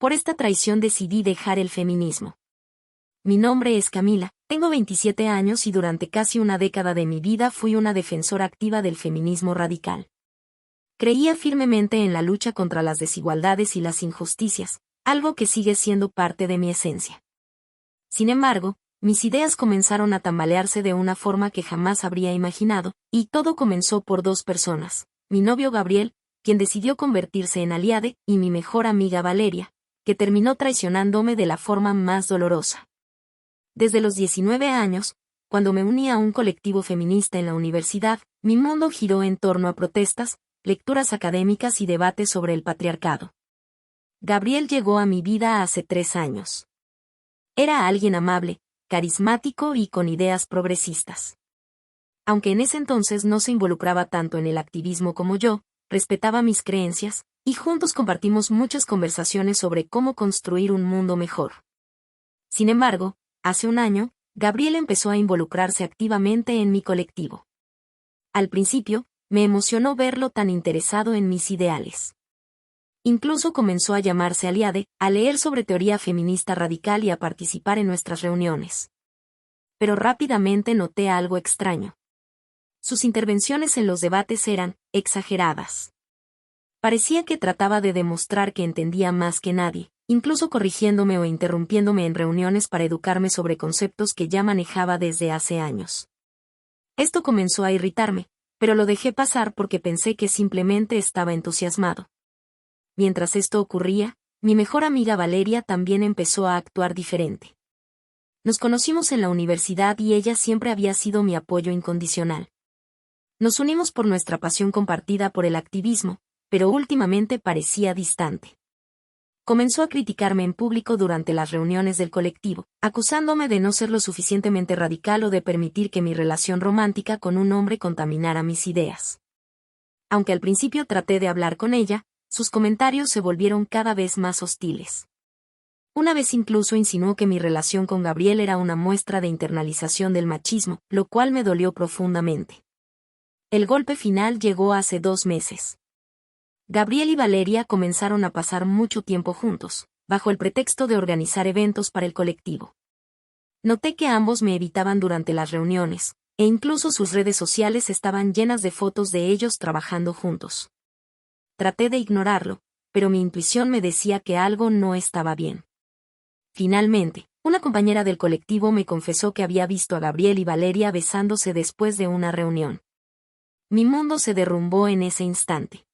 Por esta traición decidí dejar el feminismo. Mi nombre es Camila, tengo 27 años y durante casi una década de mi vida fui una defensora activa del feminismo radical. Creía firmemente en la lucha contra las desigualdades y las injusticias, algo que sigue siendo parte de mi esencia. Sin embargo, mis ideas comenzaron a tambalearse de una forma que jamás habría imaginado, y todo comenzó por dos personas, mi novio Gabriel, quien decidió convertirse en aliade, y mi mejor amiga Valeria, que terminó traicionándome de la forma más dolorosa. Desde los 19 años, cuando me uní a un colectivo feminista en la universidad, mi mundo giró en torno a protestas, lecturas académicas y debates sobre el patriarcado. Gabriel llegó a mi vida hace 3 años. Era alguien amable, carismático y con ideas progresistas. Aunque en ese entonces no se involucraba tanto en el activismo como yo, respetaba mis creencias, y juntos compartimos muchas conversaciones sobre cómo construir un mundo mejor. Sin embargo, hace un año, Gabriel empezó a involucrarse activamente en mi colectivo. Al principio, me emocionó verlo tan interesado en mis ideales. Incluso comenzó a llamarse aliade, a leer sobre teoría feminista radical y a participar en nuestras reuniones. Pero rápidamente noté algo extraño. Sus intervenciones en los debates eran exageradas. Parecía que trataba de demostrar que entendía más que nadie, incluso corrigiéndome o interrumpiéndome en reuniones para educarme sobre conceptos que ya manejaba desde hace años. Esto comenzó a irritarme, pero lo dejé pasar porque pensé que simplemente estaba entusiasmado. Mientras esto ocurría, mi mejor amiga Valeria también empezó a actuar diferente. Nos conocimos en la universidad y ella siempre había sido mi apoyo incondicional. Nos unimos por nuestra pasión compartida por el activismo, pero últimamente parecía distante. Comenzó a criticarme en público durante las reuniones del colectivo, acusándome de no ser lo suficientemente radical o de permitir que mi relación romántica con un hombre contaminara mis ideas. Aunque al principio traté de hablar con ella, sus comentarios se volvieron cada vez más hostiles. Una vez incluso insinuó que mi relación con Gabriel era una muestra de internalización del machismo, lo cual me dolió profundamente. El golpe final llegó hace 2 meses. Gabriel y Valeria comenzaron a pasar mucho tiempo juntos, bajo el pretexto de organizar eventos para el colectivo. Noté que ambos me evitaban durante las reuniones, e incluso sus redes sociales estaban llenas de fotos de ellos trabajando juntos. Traté de ignorarlo, pero mi intuición me decía que algo no estaba bien. Finalmente, una compañera del colectivo me confesó que había visto a Gabriel y Valeria besándose después de una reunión. Mi mundo se derrumbó en ese instante.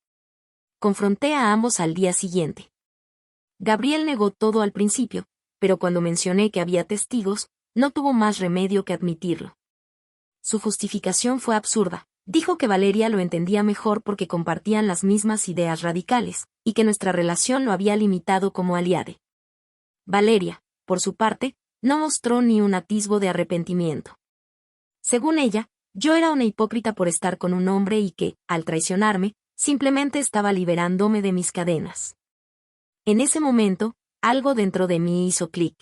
Confronté a ambos al día siguiente. Gabriel negó todo al principio, pero cuando mencioné que había testigos, no tuvo más remedio que admitirlo. Su justificación fue absurda. Dijo que Valeria lo entendía mejor porque compartían las mismas ideas radicales, y que nuestra relación lo había limitado como aliade. Valeria, por su parte, no mostró ni un atisbo de arrepentimiento. Según ella, yo era una hipócrita por estar con un hombre y que, al traicionarme, simplemente estaba liberándome de mis cadenas. En ese momento, algo dentro de mí hizo clic.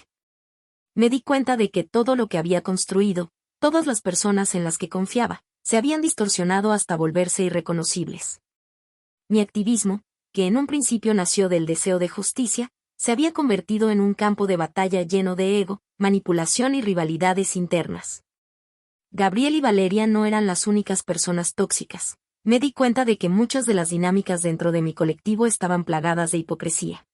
Me di cuenta de que todo lo que había construido, todas las personas en las que confiaba, se habían distorsionado hasta volverse irreconocibles. Mi activismo, que en un principio nació del deseo de justicia, se había convertido en un campo de batalla lleno de ego, manipulación y rivalidades internas. Gabriel y Valeria no eran las únicas personas tóxicas. Me di cuenta de que muchas de las dinámicas dentro de mi colectivo estaban plagadas de hipocresía.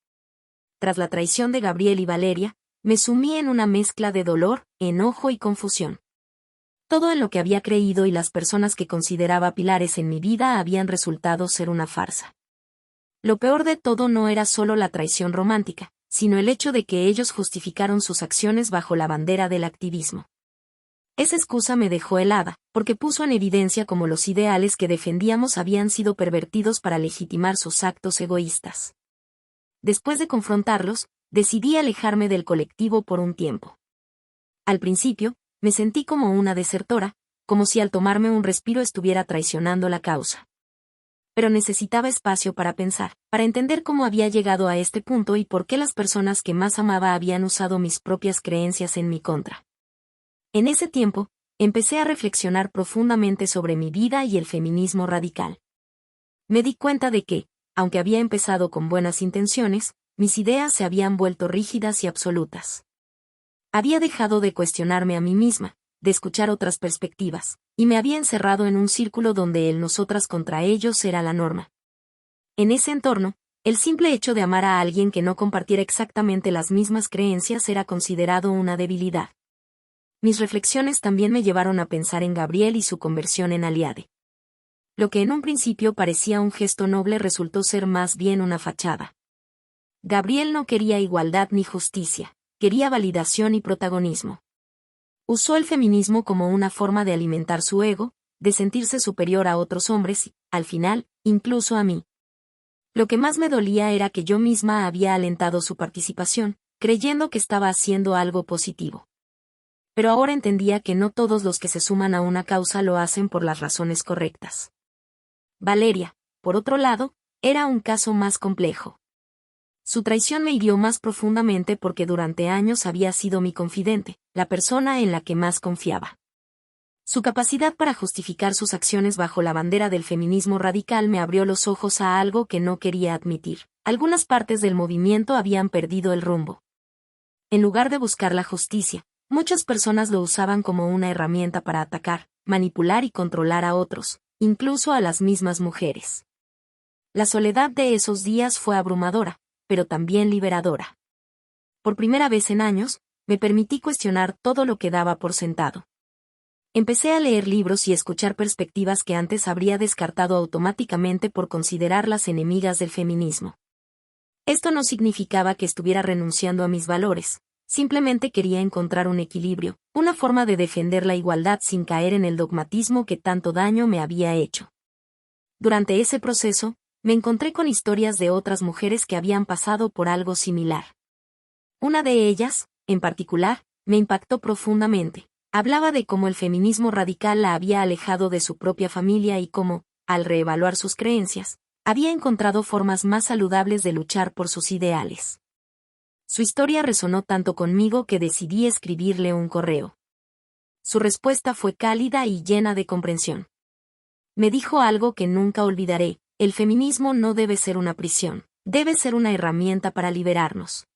Tras la traición de Gabriel y Valeria, me sumí en una mezcla de dolor, enojo y confusión. Todo en lo que había creído y las personas que consideraba pilares en mi vida habían resultado ser una farsa. Lo peor de todo no era solo la traición romántica, sino el hecho de que ellos justificaron sus acciones bajo la bandera del activismo. Esa excusa me dejó helada, porque puso en evidencia cómo los ideales que defendíamos habían sido pervertidos para legitimar sus actos egoístas. Después de confrontarlos, decidí alejarme del colectivo por un tiempo. Al principio, me sentí como una desertora, como si al tomarme un respiro estuviera traicionando la causa. Pero necesitaba espacio para pensar, para entender cómo había llegado a este punto y por qué las personas que más amaba habían usado mis propias creencias en mi contra. En ese tiempo, empecé a reflexionar profundamente sobre mi vida y el feminismo radical. Me di cuenta de que, aunque había empezado con buenas intenciones, mis ideas se habían vuelto rígidas y absolutas. Había dejado de cuestionarme a mí misma, de escuchar otras perspectivas, y me había encerrado en un círculo donde el nosotras contra ellos era la norma. En ese entorno, el simple hecho de amar a alguien que no compartiera exactamente las mismas creencias era considerado una debilidad. Mis reflexiones también me llevaron a pensar en Gabriel y su conversión en aliade. Lo que en un principio parecía un gesto noble resultó ser más bien una fachada. Gabriel no quería igualdad ni justicia, quería validación y protagonismo. Usó el feminismo como una forma de alimentar su ego, de sentirse superior a otros hombres y, al final, incluso a mí. Lo que más me dolía era que yo misma había alentado su participación, creyendo que estaba haciendo algo positivo. Pero ahora entendía que no todos los que se suman a una causa lo hacen por las razones correctas. Valeria, por otro lado, era un caso más complejo. Su traición me hirió más profundamente porque durante años había sido mi confidente, la persona en la que más confiaba. Su capacidad para justificar sus acciones bajo la bandera del feminismo radical me abrió los ojos a algo que no quería admitir. Algunas partes del movimiento habían perdido el rumbo. En lugar de buscar la justicia, muchas personas lo usaban como una herramienta para atacar, manipular y controlar a otros, incluso a las mismas mujeres. La soledad de esos días fue abrumadora, pero también liberadora. Por primera vez en años, me permití cuestionar todo lo que daba por sentado. Empecé a leer libros y escuchar perspectivas que antes habría descartado automáticamente por considerarlas enemigas del feminismo. Esto no significaba que estuviera renunciando a mis valores, simplemente quería encontrar un equilibrio, una forma de defender la igualdad sin caer en el dogmatismo que tanto daño me había hecho. Durante ese proceso, me encontré con historias de otras mujeres que habían pasado por algo similar. Una de ellas, en particular, me impactó profundamente. Hablaba de cómo el feminismo radical la había alejado de su propia familia y cómo, al reevaluar sus creencias, había encontrado formas más saludables de luchar por sus ideales. Su historia resonó tanto conmigo que decidí escribirle un correo. Su respuesta fue cálida y llena de comprensión. Me dijo algo que nunca olvidaré: el feminismo no debe ser una prisión, debe ser una herramienta para liberarnos.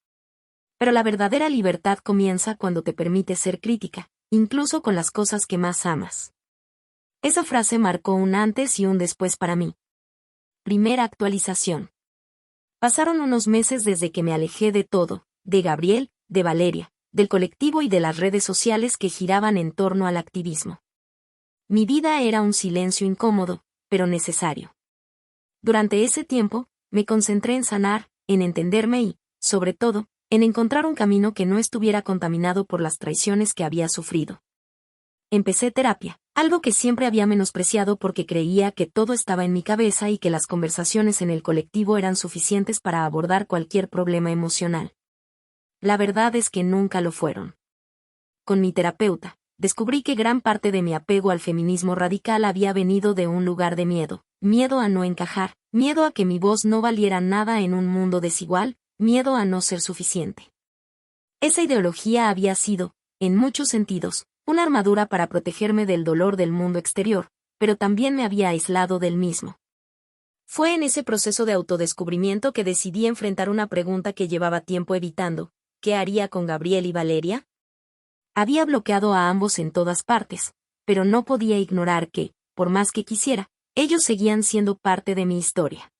Pero la verdadera libertad comienza cuando te permites ser crítica, incluso con las cosas que más amas. Esa frase marcó un antes y un después para mí. Primera actualización. Pasaron unos meses desde que me alejé de todo, de Gabriel, de Valeria, del colectivo y de las redes sociales que giraban en torno al activismo. Mi vida era un silencio incómodo, pero necesario. Durante ese tiempo, me concentré en sanar, en entenderme y, sobre todo, en encontrar un camino que no estuviera contaminado por las traiciones que había sufrido. Empecé terapia, algo que siempre había menospreciado porque creía que todo estaba en mi cabeza y que las conversaciones en el colectivo eran suficientes para abordar cualquier problema emocional. La verdad es que nunca lo fueron. Con mi terapeuta, descubrí que gran parte de mi apego al feminismo radical había venido de un lugar de miedo, miedo a no encajar, miedo a que mi voz no valiera nada en un mundo desigual, miedo a no ser suficiente. Esa ideología había sido, en muchos sentidos, una armadura para protegerme del dolor del mundo exterior, pero también me había aislado del mismo. Fue en ese proceso de autodescubrimiento que decidí enfrentar una pregunta que llevaba tiempo evitando: ¿qué haría con Gabriel y Valeria? Había bloqueado a ambos en todas partes, pero no podía ignorar que, por más que quisiera, ellos seguían siendo parte de mi historia.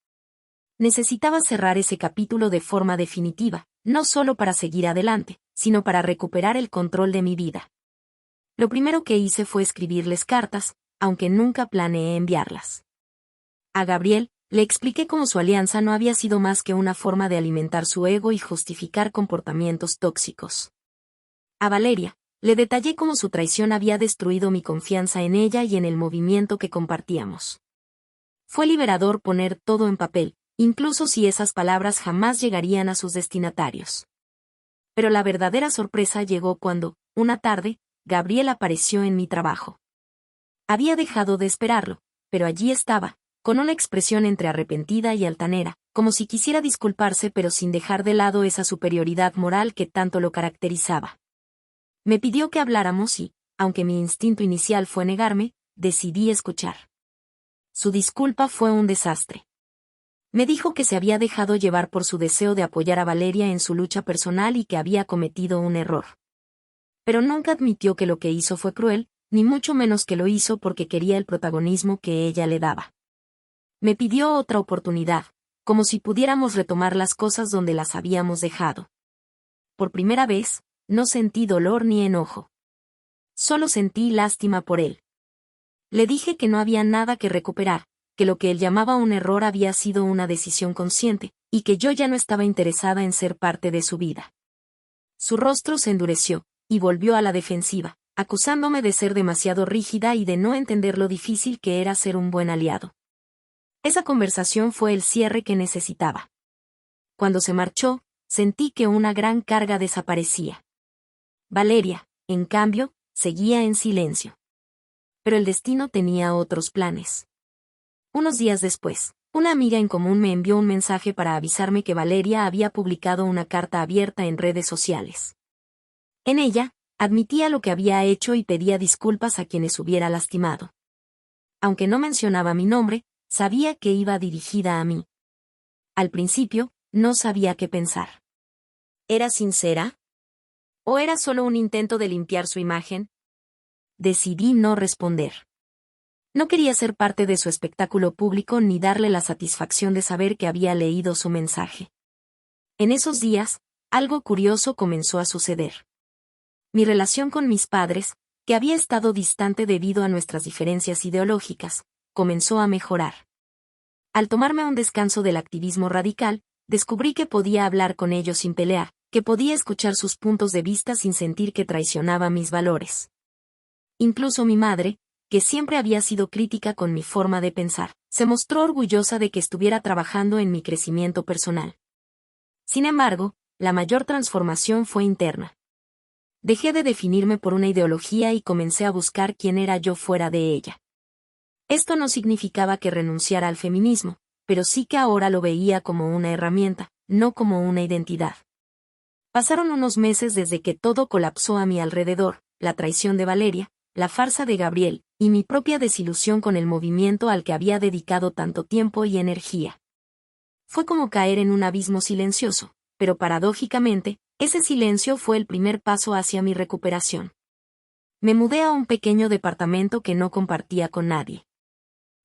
Necesitaba cerrar ese capítulo de forma definitiva, no solo para seguir adelante, sino para recuperar el control de mi vida. Lo primero que hice fue escribirles cartas, aunque nunca planeé enviarlas. A Gabriel, le expliqué cómo su alianza no había sido más que una forma de alimentar su ego y justificar comportamientos tóxicos. A Valeria, le detallé cómo su traición había destruido mi confianza en ella y en el movimiento que compartíamos. Fue liberador poner todo en papel, incluso si esas palabras jamás llegarían a sus destinatarios. Pero la verdadera sorpresa llegó cuando, una tarde, Gabriel apareció en mi trabajo. Había dejado de esperarlo, pero allí estaba, con una expresión entre arrepentida y altanera, como si quisiera disculparse pero sin dejar de lado esa superioridad moral que tanto lo caracterizaba. Me pidió que habláramos y, aunque mi instinto inicial fue negarme, decidí escuchar. Su disculpa fue un desastre. Me dijo que se había dejado llevar por su deseo de apoyar a Valeria en su lucha personal y que había cometido un error. Pero nunca admitió que lo que hizo fue cruel, ni mucho menos que lo hizo porque quería el protagonismo que ella le daba. Me pidió otra oportunidad, como si pudiéramos retomar las cosas donde las habíamos dejado. Por primera vez, no sentí dolor ni enojo. Solo sentí lástima por él. Le dije que no había nada que recuperar, que lo que él llamaba un error había sido una decisión consciente, y que yo ya no estaba interesada en ser parte de su vida. Su rostro se endureció, y volvió a la defensiva, acusándome de ser demasiado rígida y de no entender lo difícil que era ser un buen aliado. Esa conversación fue el cierre que necesitaba. Cuando se marchó, sentí que una gran carga desaparecía. Valeria, en cambio, seguía en silencio. Pero el destino tenía otros planes. Unos días después, una amiga en común me envió un mensaje para avisarme que Valeria había publicado una carta abierta en redes sociales. En ella, admitía lo que había hecho y pedía disculpas a quienes hubiera lastimado. Aunque no mencionaba mi nombre, sabía que iba dirigida a mí. Al principio, no sabía qué pensar. ¿Era sincera? ¿O era solo un intento de limpiar su imagen? Decidí no responder. No quería ser parte de su espectáculo público ni darle la satisfacción de saber que había leído su mensaje. En esos días, algo curioso comenzó a suceder. Mi relación con mis padres, que había estado distante debido a nuestras diferencias ideológicas, comenzó a mejorar. Al tomarme un descanso del activismo radical, descubrí que podía hablar con ellos sin pelear, que podía escuchar sus puntos de vista sin sentir que traicionaba mis valores. Incluso mi madre, que siempre había sido crítica con mi forma de pensar, se mostró orgullosa de que estuviera trabajando en mi crecimiento personal. Sin embargo, la mayor transformación fue interna. Dejé de definirme por una ideología y comencé a buscar quién era yo fuera de ella. Esto no significaba que renunciara al feminismo, pero sí que ahora lo veía como una herramienta, no como una identidad. Pasaron unos meses desde que todo colapsó a mi alrededor, la traición de Valeria, la farsa de Gabriel, y mi propia desilusión con el movimiento al que había dedicado tanto tiempo y energía. Fue como caer en un abismo silencioso, pero paradójicamente, ese silencio fue el primer paso hacia mi recuperación. Me mudé a un pequeño departamento que no compartía con nadie.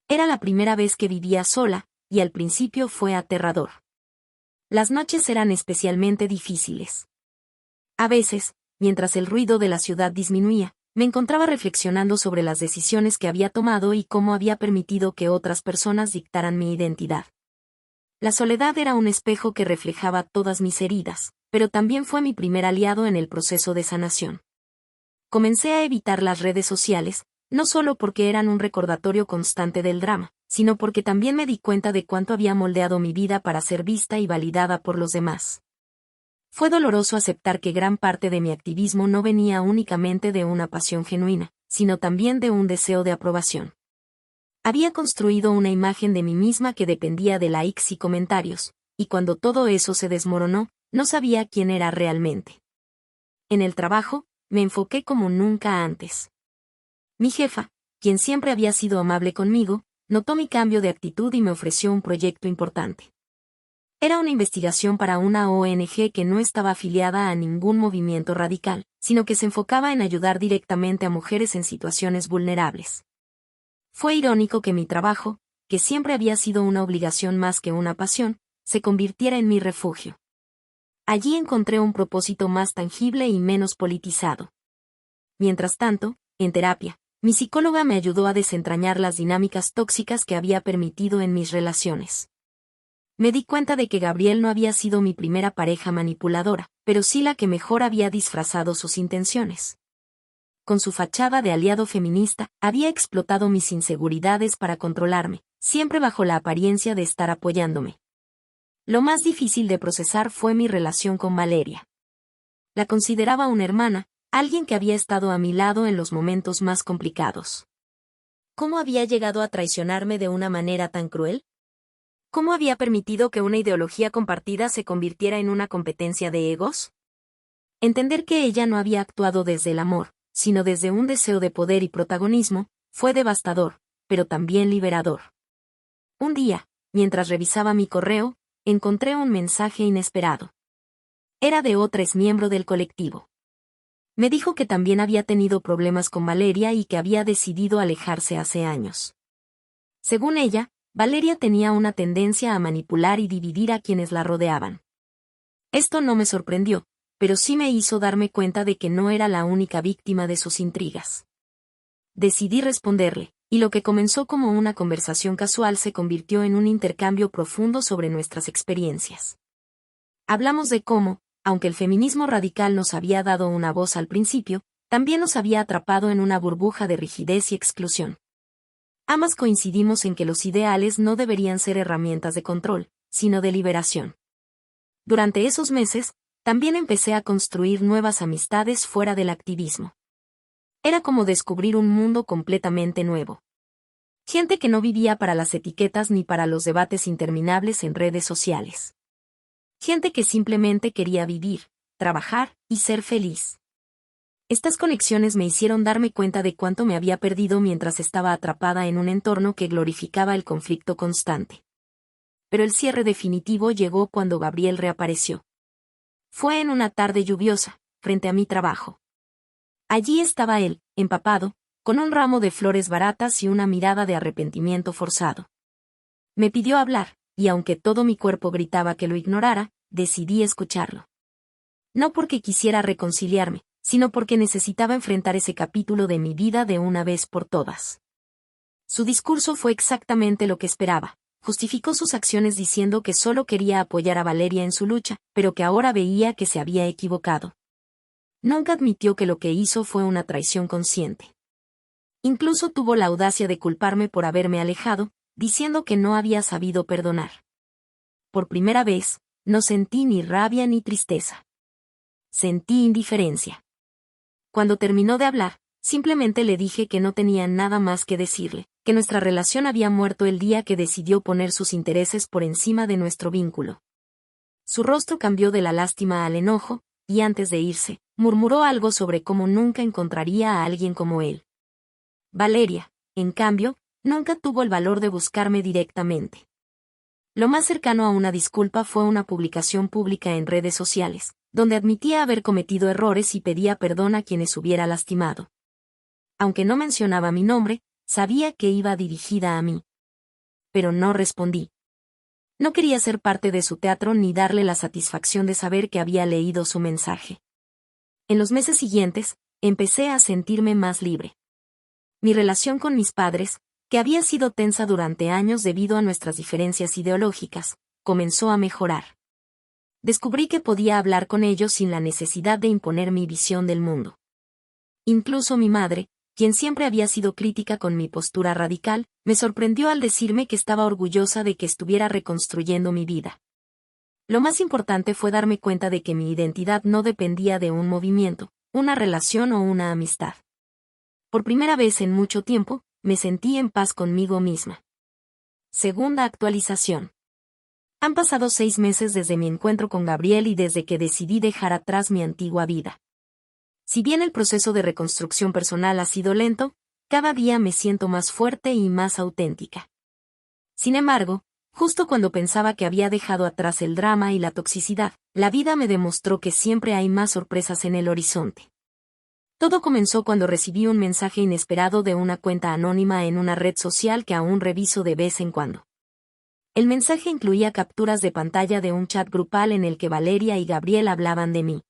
Era la primera vez que vivía sola, y al principio fue aterrador. Las noches eran especialmente difíciles. A veces, mientras el ruido de la ciudad disminuía, me encontraba reflexionando sobre las decisiones que había tomado y cómo había permitido que otras personas dictaran mi identidad. La soledad era un espejo que reflejaba todas mis heridas, pero también fue mi primer aliado en el proceso de sanación. Comencé a evitar las redes sociales, no solo porque eran un recordatorio constante del drama, sino porque también me di cuenta de cuánto había moldeado mi vida para ser vista y validada por los demás. Fue doloroso aceptar que gran parte de mi activismo no venía únicamente de una pasión genuina, sino también de un deseo de aprobación. Había construido una imagen de mí misma que dependía de likes y comentarios, y cuando todo eso se desmoronó, no sabía quién era realmente. En el trabajo, me enfoqué como nunca antes. Mi jefa, quien siempre había sido amable conmigo, notó mi cambio de actitud y me ofreció un proyecto importante. Era una investigación para una ONG que no estaba afiliada a ningún movimiento radical, sino que se enfocaba en ayudar directamente a mujeres en situaciones vulnerables. Fue irónico que mi trabajo, que siempre había sido una obligación más que una pasión, se convirtiera en mi refugio. Allí encontré un propósito más tangible y menos politizado. Mientras tanto, en terapia, mi psicóloga me ayudó a desentrañar las dinámicas tóxicas que había permitido en mis relaciones. Me di cuenta de que Gabriel no había sido mi primera pareja manipuladora, pero sí la que mejor había disfrazado sus intenciones. Con su fachada de aliado feminista, había explotado mis inseguridades para controlarme, siempre bajo la apariencia de estar apoyándome. Lo más difícil de procesar fue mi relación con Valeria. La consideraba una hermana, alguien que había estado a mi lado en los momentos más complicados. ¿Cómo había llegado a traicionarme de una manera tan cruel? ¿Cómo había permitido que una ideología compartida se convirtiera en una competencia de egos? Entender que ella no había actuado desde el amor, sino desde un deseo de poder y protagonismo, fue devastador, pero también liberador. Un día, mientras revisaba mi correo, encontré un mensaje inesperado. Era de otra exmiembro del colectivo. Me dijo que también había tenido problemas con Valeria y que había decidido alejarse hace años. Según ella, Valeria tenía una tendencia a manipular y dividir a quienes la rodeaban. Esto no me sorprendió, pero sí me hizo darme cuenta de que no era la única víctima de sus intrigas. Decidí responderle, y lo que comenzó como una conversación casual se convirtió en un intercambio profundo sobre nuestras experiencias. Hablamos de cómo, aunque el feminismo radical nos había dado una voz al principio, también nos había atrapado en una burbuja de rigidez y exclusión. Ambas coincidimos en que los ideales no deberían ser herramientas de control, sino de liberación. Durante esos meses, también empecé a construir nuevas amistades fuera del activismo. Era como descubrir un mundo completamente nuevo. Gente que no vivía para las etiquetas ni para los debates interminables en redes sociales. Gente que simplemente quería vivir, trabajar y ser feliz. Estas conexiones me hicieron darme cuenta de cuánto me había perdido mientras estaba atrapada en un entorno que glorificaba el conflicto constante. Pero el cierre definitivo llegó cuando Gabriel reapareció. Fue en una tarde lluviosa, frente a mi trabajo. Allí estaba él, empapado, con un ramo de flores baratas y una mirada de arrepentimiento forzado. Me pidió hablar, y aunque todo mi cuerpo gritaba que lo ignorara, decidí escucharlo. No porque quisiera reconciliarme, sino porque necesitaba enfrentar ese capítulo de mi vida de una vez por todas. Su discurso fue exactamente lo que esperaba. Justificó sus acciones diciendo que solo quería apoyar a Valeria en su lucha, pero que ahora veía que se había equivocado. Nunca admitió que lo que hizo fue una traición consciente. Incluso tuvo la audacia de culparme por haberme alejado, diciendo que no había sabido perdonar. Por primera vez, no sentí ni rabia ni tristeza. Sentí indiferencia. Cuando terminó de hablar, simplemente le dije que no tenía nada más que decirle, que nuestra relación había muerto el día que decidió poner sus intereses por encima de nuestro vínculo. Su rostro cambió de la lástima al enojo, y antes de irse, murmuró algo sobre cómo nunca encontraría a alguien como él. Valeria, en cambio, nunca tuvo el valor de buscarme directamente. Lo más cercano a una disculpa fue una publicación pública en redes sociales, donde admitía haber cometido errores y pedía perdón a quienes hubiera lastimado. Aunque no mencionaba mi nombre, sabía que iba dirigida a mí. Pero no respondí. No quería ser parte de su teatro ni darle la satisfacción de saber que había leído su mensaje. En los meses siguientes, empecé a sentirme más libre. Mi relación con mis padres, que había sido tensa durante años debido a nuestras diferencias ideológicas, comenzó a mejorar. Descubrí que podía hablar con ellos sin la necesidad de imponer mi visión del mundo. Incluso mi madre, quien siempre había sido crítica con mi postura radical, me sorprendió al decirme que estaba orgullosa de que estuviera reconstruyendo mi vida. Lo más importante fue darme cuenta de que mi identidad no dependía de un movimiento, una relación o una amistad. Por primera vez en mucho tiempo, me sentí en paz conmigo misma. Segunda actualización. Han pasado 6 meses desde mi encuentro con Gabriel y desde que decidí dejar atrás mi antigua vida. Si bien el proceso de reconstrucción personal ha sido lento, cada día me siento más fuerte y más auténtica. Sin embargo, justo cuando pensaba que había dejado atrás el drama y la toxicidad, la vida me demostró que siempre hay más sorpresas en el horizonte. Todo comenzó cuando recibí un mensaje inesperado de una cuenta anónima en una red social que aún reviso de vez en cuando. El mensaje incluía capturas de pantalla de un chat grupal en el que Valeria y Gabriel hablaban de mí.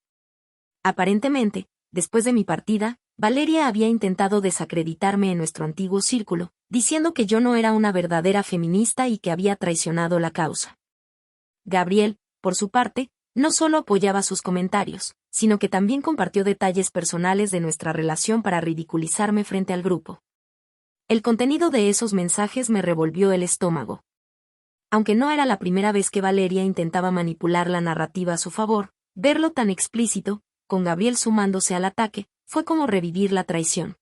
Aparentemente, después de mi partida, Valeria había intentado desacreditarme en nuestro antiguo círculo, diciendo que yo no era una verdadera feminista y que había traicionado la causa. Gabriel, por su parte, no solo apoyaba sus comentarios, sino que también compartió detalles personales de nuestra relación para ridiculizarme frente al grupo. El contenido de esos mensajes me revolvió el estómago. Aunque no era la primera vez que Valeria intentaba manipular la narrativa a su favor, verlo tan explícito, con Gabriel sumándose al ataque, fue como revivir la traición.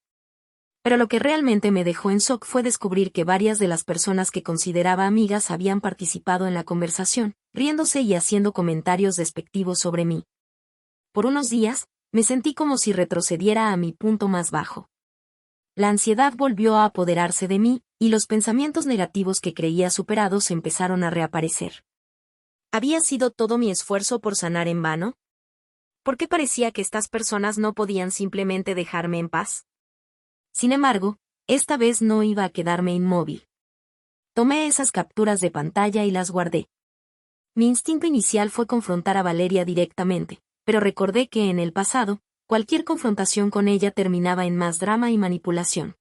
Pero lo que realmente me dejó en shock fue descubrir que varias de las personas que consideraba amigas habían participado en la conversación, riéndose y haciendo comentarios despectivos sobre mí. Por unos días, me sentí como si retrocediera a mi punto más bajo. La ansiedad volvió a apoderarse de mí, y los pensamientos negativos que creía superados empezaron a reaparecer. ¿Había sido todo mi esfuerzo por sanar en vano? ¿Por qué parecía que estas personas no podían simplemente dejarme en paz? Sin embargo, esta vez no iba a quedarme inmóvil. Tomé esas capturas de pantalla y las guardé. Mi instinto inicial fue confrontar a Valeria directamente, pero recordé que en el pasado, cualquier confrontación con ella terminaba en más drama y manipulación.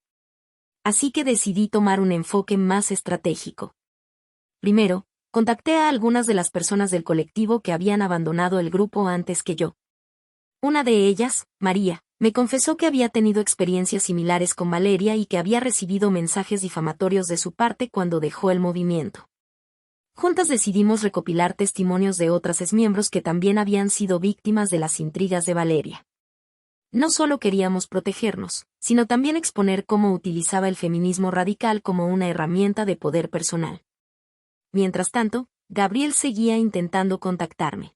Así que decidí tomar un enfoque más estratégico. Primero, contacté a algunas de las personas del colectivo que habían abandonado el grupo antes que yo. Una de ellas, María, me confesó que había tenido experiencias similares con Valeria y que había recibido mensajes difamatorios de su parte cuando dejó el movimiento. Juntas decidimos recopilar testimonios de otras exmiembros que también habían sido víctimas de las intrigas de Valeria. No solo queríamos protegernos, sino también exponer cómo utilizaba el feminismo radical como una herramienta de poder personal. Mientras tanto, Gabriel seguía intentando contactarme.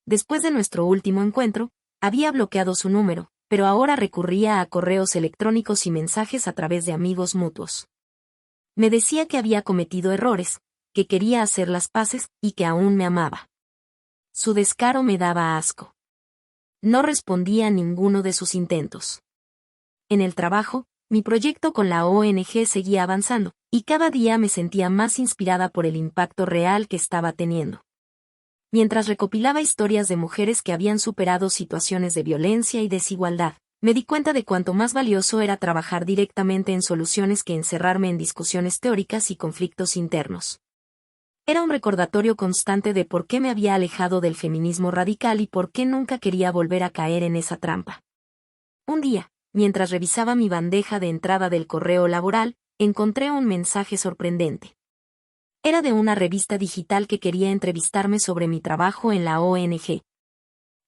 Después de nuestro último encuentro, había bloqueado su número, pero ahora recurría a correos electrónicos y mensajes a través de amigos mutuos. Me decía que había cometido errores, que quería hacer las paces y que aún me amaba. Su descaro me daba asco. No respondía a ninguno de sus intentos. En el trabajo, mi proyecto con la ONG seguía avanzando, y cada día me sentía más inspirada por el impacto real que estaba teniendo. Mientras recopilaba historias de mujeres que habían superado situaciones de violencia y desigualdad, me di cuenta de cuánto más valioso era trabajar directamente en soluciones que encerrarme en discusiones teóricas y conflictos internos. Era un recordatorio constante de por qué me había alejado del feminismo radical y por qué nunca quería volver a caer en esa trampa. Un día, mientras revisaba mi bandeja de entrada del correo laboral, encontré un mensaje sorprendente. Era de una revista digital que quería entrevistarme sobre mi trabajo en la ONG.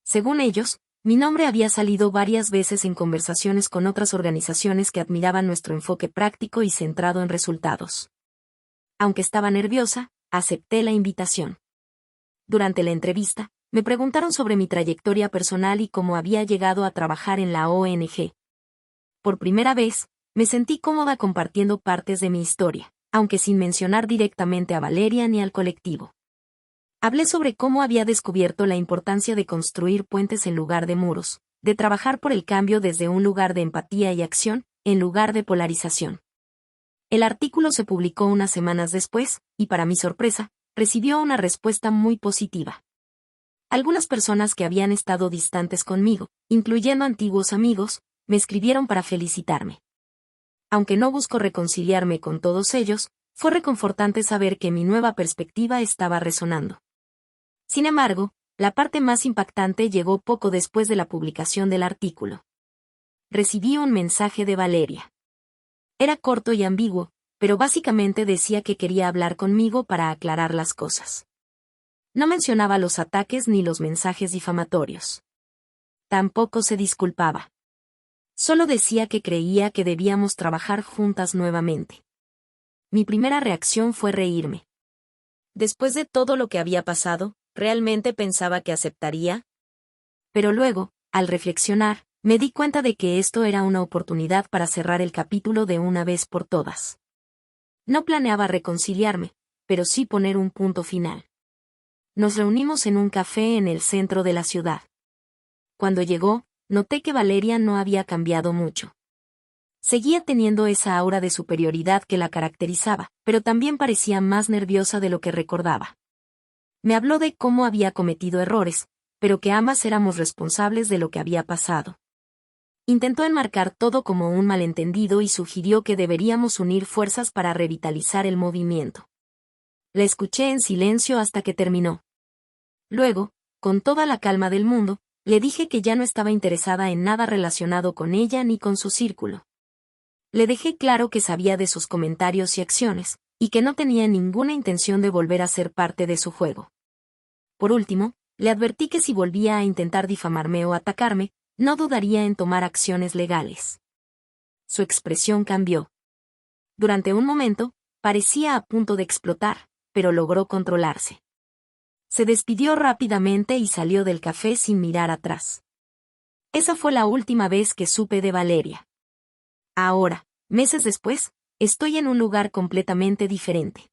Según ellos, mi nombre había salido varias veces en conversaciones con otras organizaciones que admiraban nuestro enfoque práctico y centrado en resultados. Aunque estaba nerviosa, acepté la invitación. Durante la entrevista, me preguntaron sobre mi trayectoria personal y cómo había llegado a trabajar en la ONG. Por primera vez, me sentí cómoda compartiendo partes de mi historia, aunque sin mencionar directamente a Valeria ni al colectivo. Hablé sobre cómo había descubierto la importancia de construir puentes en lugar de muros, de trabajar por el cambio desde un lugar de empatía y acción, en lugar de polarización. El artículo se publicó unas semanas después, y para mi sorpresa, recibió una respuesta muy positiva. Algunas personas que habían estado distantes conmigo, incluyendo antiguos amigos, me escribieron para felicitarme. Aunque no busco reconciliarme con todos ellos, fue reconfortante saber que mi nueva perspectiva estaba resonando. Sin embargo, la parte más impactante llegó poco después de la publicación del artículo. Recibí un mensaje de Valeria. Era corto y ambiguo, pero básicamente decía que quería hablar conmigo para aclarar las cosas. No mencionaba los ataques ni los mensajes difamatorios. Tampoco se disculpaba. Solo decía que creía que debíamos trabajar juntas nuevamente. Mi primera reacción fue reírme. Después de todo lo que había pasado, ¿realmente pensaba que aceptaría? Pero luego, al reflexionar, me di cuenta de que esto era una oportunidad para cerrar el capítulo de una vez por todas. No planeaba reconciliarme, pero sí poner un punto final. Nos reunimos en un café en el centro de la ciudad. Cuando llegó, noté que Valeria no había cambiado mucho. Seguía teniendo esa aura de superioridad que la caracterizaba, pero también parecía más nerviosa de lo que recordaba. Me habló de cómo había cometido errores, pero que ambas éramos responsables de lo que había pasado. Intentó enmarcar todo como un malentendido y sugirió que deberíamos unir fuerzas para revitalizar el movimiento. La escuché en silencio hasta que terminó. Luego, con toda la calma del mundo, le dije que ya no estaba interesada en nada relacionado con ella ni con su círculo. Le dejé claro que sabía de sus comentarios y acciones, y que no tenía ninguna intención de volver a ser parte de su juego. Por último, le advertí que si volvía a intentar difamarme o atacarme, no dudaría en tomar acciones legales. Su expresión cambió. Durante un momento, parecía a punto de explotar, pero logró controlarse. Se despidió rápidamente y salió del café sin mirar atrás. Esa fue la última vez que supe de Valeria. Ahora, meses después, estoy en un lugar completamente diferente.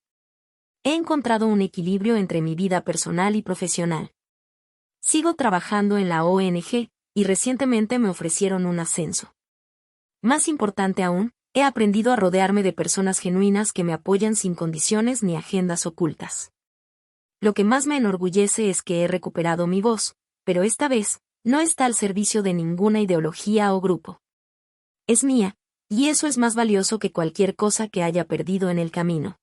He encontrado un equilibrio entre mi vida personal y profesional. Sigo trabajando en la ONG, y recientemente me ofrecieron un ascenso. Más importante aún, he aprendido a rodearme de personas genuinas que me apoyan sin condiciones ni agendas ocultas. Lo que más me enorgullece es que he recuperado mi voz, pero esta vez, no está al servicio de ninguna ideología o grupo. Es mía, y eso es más valioso que cualquier cosa que haya perdido en el camino.